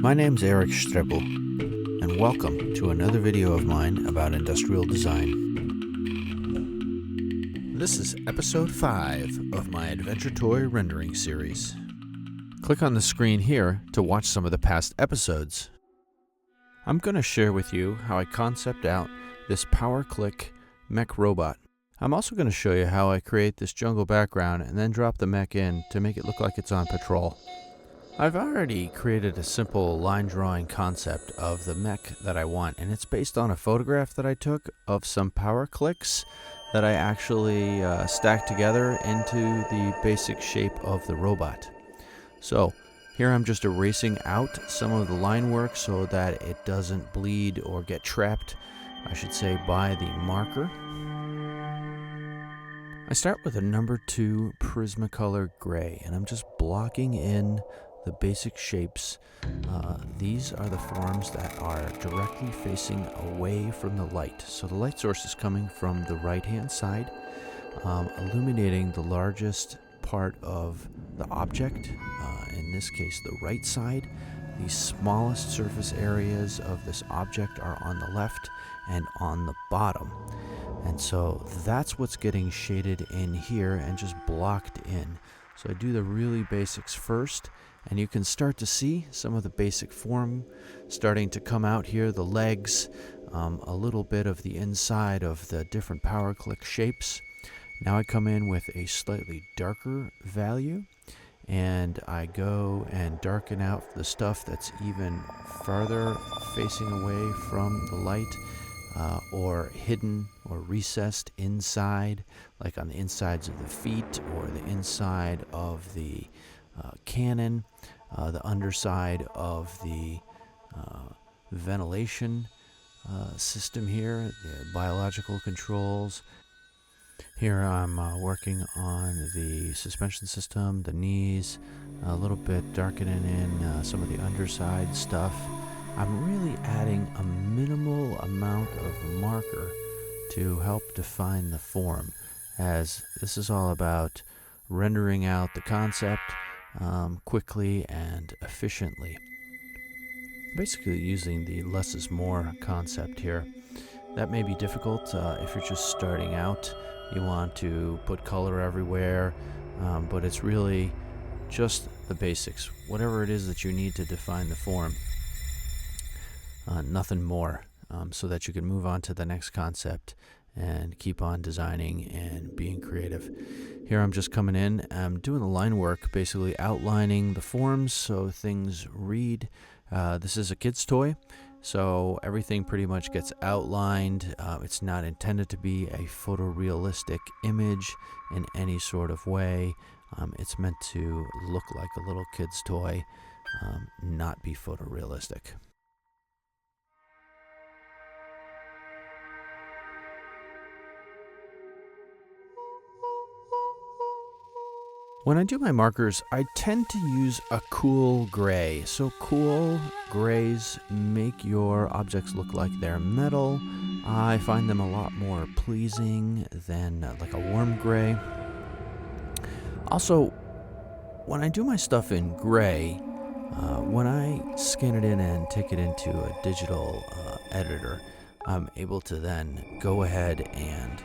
My name's Eric Streppel, and welcome to another video of mine about industrial design. This is episode 5 of my Adventure Toy rendering series. Click on the screen here to watch some of the past episodes. I'm going to share with you how I concept out this Powerclix mech robot. I'm also going to show you how I create this jungle background and then drop the mech in to make it look like it's on patrol. I've already created a simple line drawing concept of the mech that I want, and it's based on a photograph that I took of some Powerclix that I actually stacked together into the basic shape of the robot. So here I'm just erasing out some of the line work so that it doesn't bleed or get trapped, I should say, by the marker. I start with a number 2 prismacolor gray, and I'm just blocking in the basic shapes. These are the forms that are directly facing away from the light. So the light source is coming from the right-hand side, illuminating the largest part of the object, in this case the right side. The smallest surface areas of this object are on the left and on the bottom. And so that's what's getting shaded in here and just blocked in. So I do the really basics first, and you can start to see some of the basic form starting to come out here, the legs, a little bit of the inside of the different Powerclix shapes. Now I come in with a slightly darker value, and I go and darken out the stuff that's even farther facing away from the light, or hidden or recessed inside, like on the insides of the feet or the inside of the cannon, the underside of the ventilation system here, the biological controls. Here I'm working on the suspension system, the knees, a little bit darkening in some of the underside stuff. I'm really adding a minimal amount of marker to help define the form, as this is all about rendering out the concept quickly and efficiently. Basically using the less is more concept here. That may be difficult if you're just starting out. You want to put color everywhere, but it's really just the basics. Whatever it is that you need to define the form. Nothing more, so that you can move on to the next concept and keep on designing and being creative. Here I'm just coming in, I'm doing the line work, basically outlining the forms so things read. This is a kid's toy, so everything pretty much gets outlined. It's not intended to be a photorealistic image in any sort of way. It's meant to look like a little kid's toy, not be photorealistic. When I do my markers, I tend to use a cool gray. So cool grays make your objects look like they're metal. I find them a lot more pleasing than like a warm gray. Also, when I do my stuff in gray, when I scan it in and take it into a digital editor, I'm able to then go ahead and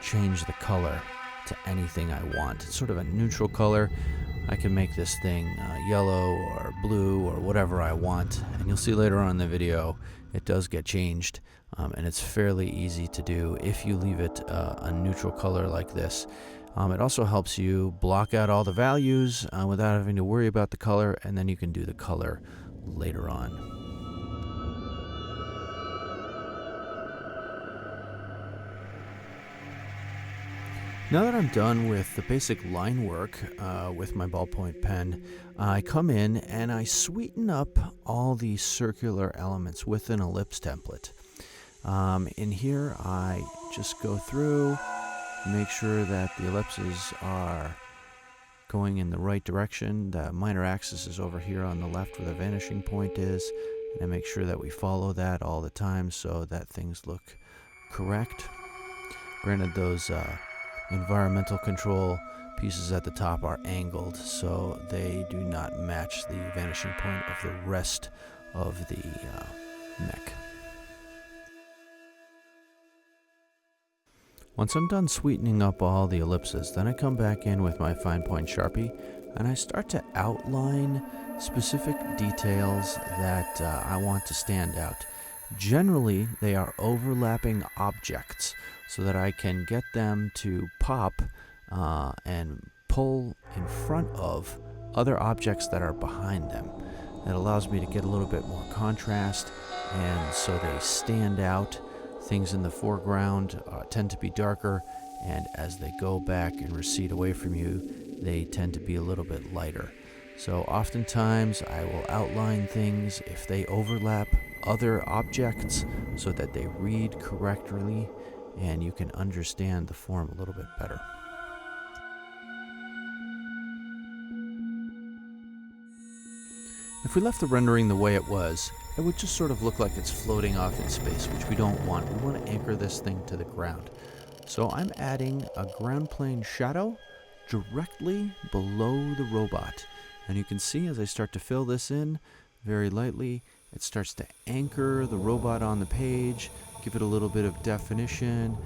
change the color to anything I want. It's sort of a neutral color. I can make this thing yellow or blue or whatever I want, and you'll see later on in the video it does get changed, and it's fairly easy to do if you leave it a neutral color like this. It also helps you block out all the values without having to worry about the color, and then you can do the color later on. Now that I'm done with the basic line work with my ballpoint pen, I come in and I sweeten up all the circular elements with an ellipse template. In here I just go through, make sure that the ellipses are going in the right direction. The minor axis is over here on the left where the vanishing point is, and I make sure that we follow that all the time so that things look correct. Granted, those environmental control pieces at the top are angled, so they do not match the vanishing point of the rest of the mech. Once I'm done sweetening up all the ellipses, then I come back in with my fine point Sharpie and I start to outline specific details that I want to stand out. Generally, they are overlapping objects so that I can get them to pop and pull in front of other objects that are behind them. It allows me to get a little bit more contrast, and so they stand out. Things in the foreground tend to be darker, and as they go back and recede away from you, they tend to be a little bit lighter. So oftentimes I will outline things if they overlap other objects so that they read correctly and you can understand the form a little bit better. If we left the rendering the way it was, it would just sort of look like it's floating off in space, which we don't want. We want to anchor this thing to the ground. So I'm adding a ground plane shadow directly below the robot. And you can see as I start to fill this in very lightly, it starts to anchor the robot on the page, give it a little bit of definition.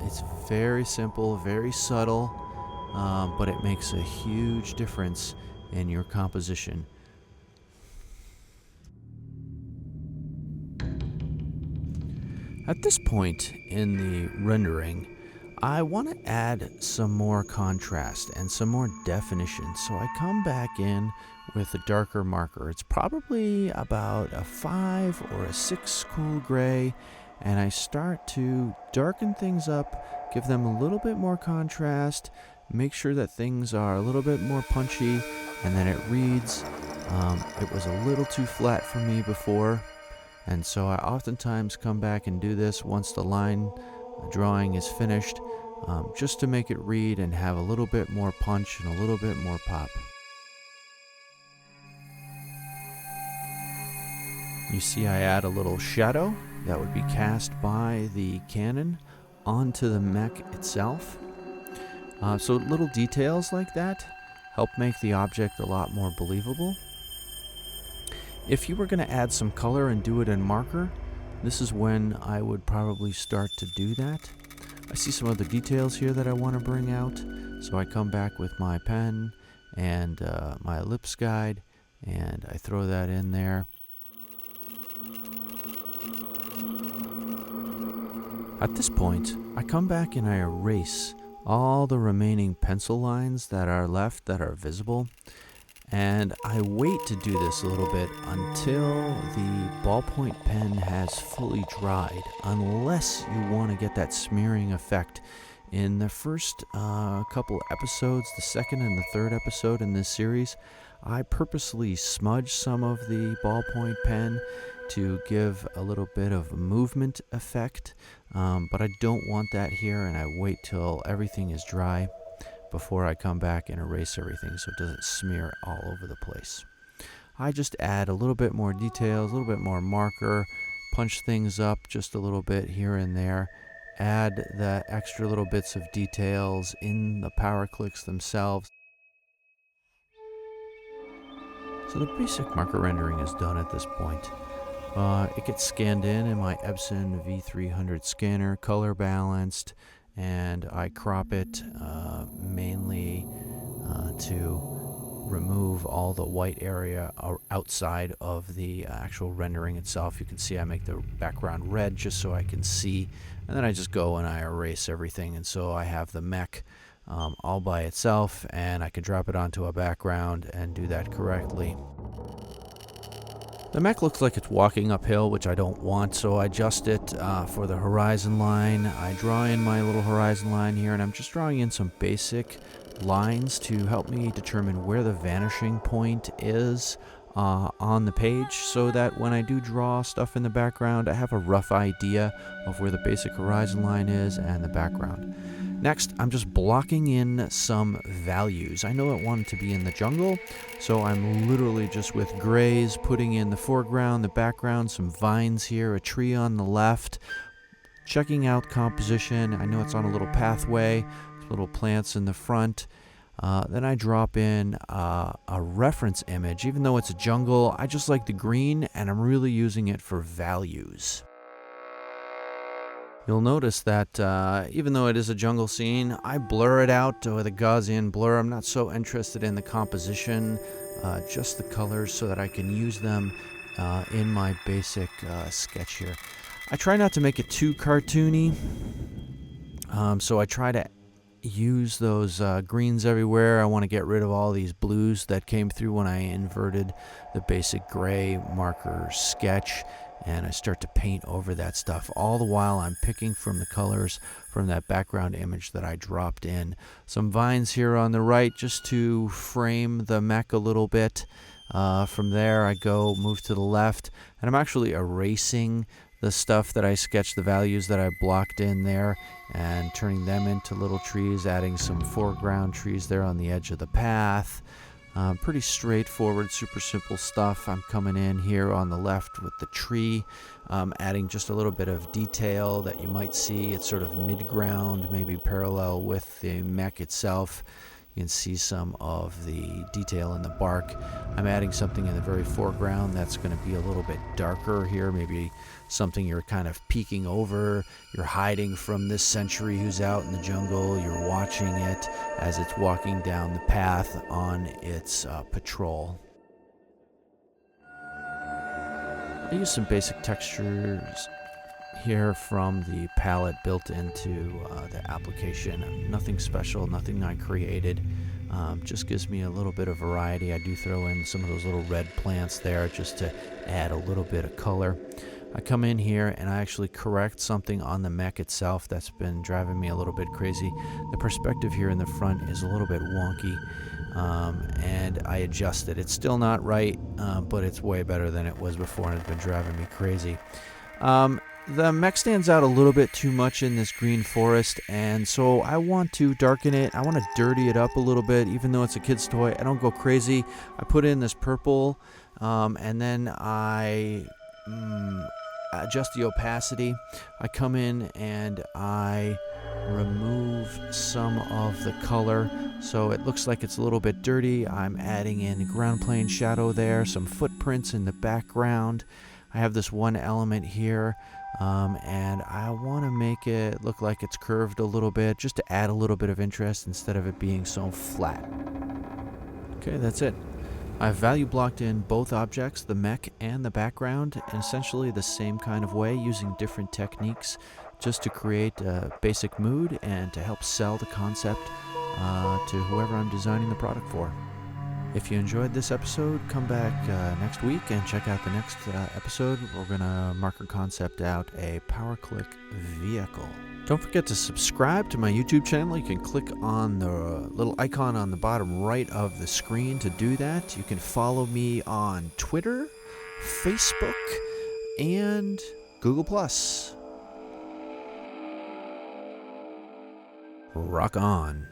It's very simple, very subtle, but it makes a huge difference in your composition. At this point in the rendering, I want to add some more contrast and some more definition. So I come back in with a darker marker. It's probably about a 5 or a 6 cool gray, and I start to darken things up, give them a little bit more contrast, make sure that things are a little bit more punchy, and then it reads. It was a little too flat for me before, and so I oftentimes come back and do this once the line drawing is finished, just to make it read and have a little bit more punch and a little bit more pop. You see I add a little shadow that would be cast by the cannon onto the mech itself. So little details like that help make the object a lot more believable. If you were going to add some color and do it in marker, this is when I would probably start to do that. I see some other details here that I want to bring out, so I come back with my pen and my ellipse guide, and I throw that in there. At this point, I come back and I erase all the remaining pencil lines that are left that are visible. And I wait to do this a little bit until the ballpoint pen has fully dried, unless you want to get that smearing effect. In the first couple episodes, the second and the third episode in this series, I purposely smudge some of the ballpoint pen to give a little bit of movement effect, but I don't want that here, and I wait till everything is dry before I come back and erase everything so it doesn't smear all over the place. I just add a little bit more details, a little bit more marker, punch things up just a little bit here and there, add the extra little bits of details in the Powerclix themselves. So the basic marker rendering is done at this point. It gets scanned in my Epson V300 scanner, color balanced, and I crop it mainly to remove all the white area outside of the actual rendering itself. You can see I make the background red just so I can see, and then I just go and I erase everything, and so I have the mech all by itself, and I can drop it onto a background and do that correctly. The mech looks like it's walking uphill, which I don't want, so I adjust it for the horizon line. I draw in my little horizon line here, and I'm just drawing in some basic lines to help me determine where the vanishing point is on the page, so that when I do draw stuff in the background, I have a rough idea of where the basic horizon line is and the background. Next, I'm just blocking in some values. I know I want it to be in the jungle, so I'm literally just with grays putting in the foreground, the background, some vines here, a tree on the left, checking out composition. I know it's on a little pathway, little plants in the front. Then I drop in a reference image. Even though it's a jungle, I just like the green, and I'm really using it for values. You'll notice that even though it is a jungle scene, I blur it out with a Gaussian blur. I'm not so interested in the composition, just the colors, so that I can use them in my basic sketch here. I try not to make it too cartoony, so I try to use those greens everywhere. I want to get rid of all these blues that came through when I inverted the basic gray marker sketch, and I start to paint over that stuff. All the while I'm picking from the colors from that background image that I dropped in. Some vines here on the right just to frame the mech a little bit. From there I move to the left, and I'm actually erasing the stuff that I sketched, the values that I blocked in there, and turning them into little trees, adding some foreground trees there on the edge of the path. Pretty straightforward, super simple stuff. I'm coming in here on the left with the tree, adding just a little bit of detail that you might see. It's sort of mid-ground, maybe parallel with the mech itself. You can see some of the detail in the bark. I'm adding something in the very foreground that's going to be a little bit darker here, maybe something you're kind of peeking over. You're hiding from this sentry who's out in the jungle. You're watching it as it's walking down the path on its patrol. I use some basic textures here from the palette built into the application. Nothing special, nothing I created. Just gives me a little bit of variety. I do throw in some of those little red plants there just to add a little bit of color. I come in here and I actually correct something on the mech itself that's been driving me a little bit crazy. The perspective here in the front is a little bit wonky, and I adjust it. It's still not right, but it's way better than it was before, and it's been driving me crazy. The mech stands out a little bit too much in this green forest, and so I want to darken it. I want to dirty it up a little bit. Even though it's a kid's toy, I don't go crazy. I put in this purple, and then I adjust the opacity. I come in and I remove some of the color so it looks like it's a little bit dirty. I'm adding in ground plane shadow there, some footprints in the background. I have this one element here, and I want to make it look like it's curved a little bit, just to add a little bit of interest instead of it being so flat. Okay, that's it. I've value blocked in both objects, the mech and the background, in essentially the same kind of way, using different techniques just to create a basic mood and to help sell the concept to whoever I'm designing the product for. If you enjoyed this episode, come back next week and check out the next episode. We're going to marker concept out a Powerclix vehicle. Don't forget to subscribe to my YouTube channel. You can click on the little icon on the bottom right of the screen to do that. You can follow me on Twitter, Facebook, and Google+. Rock on.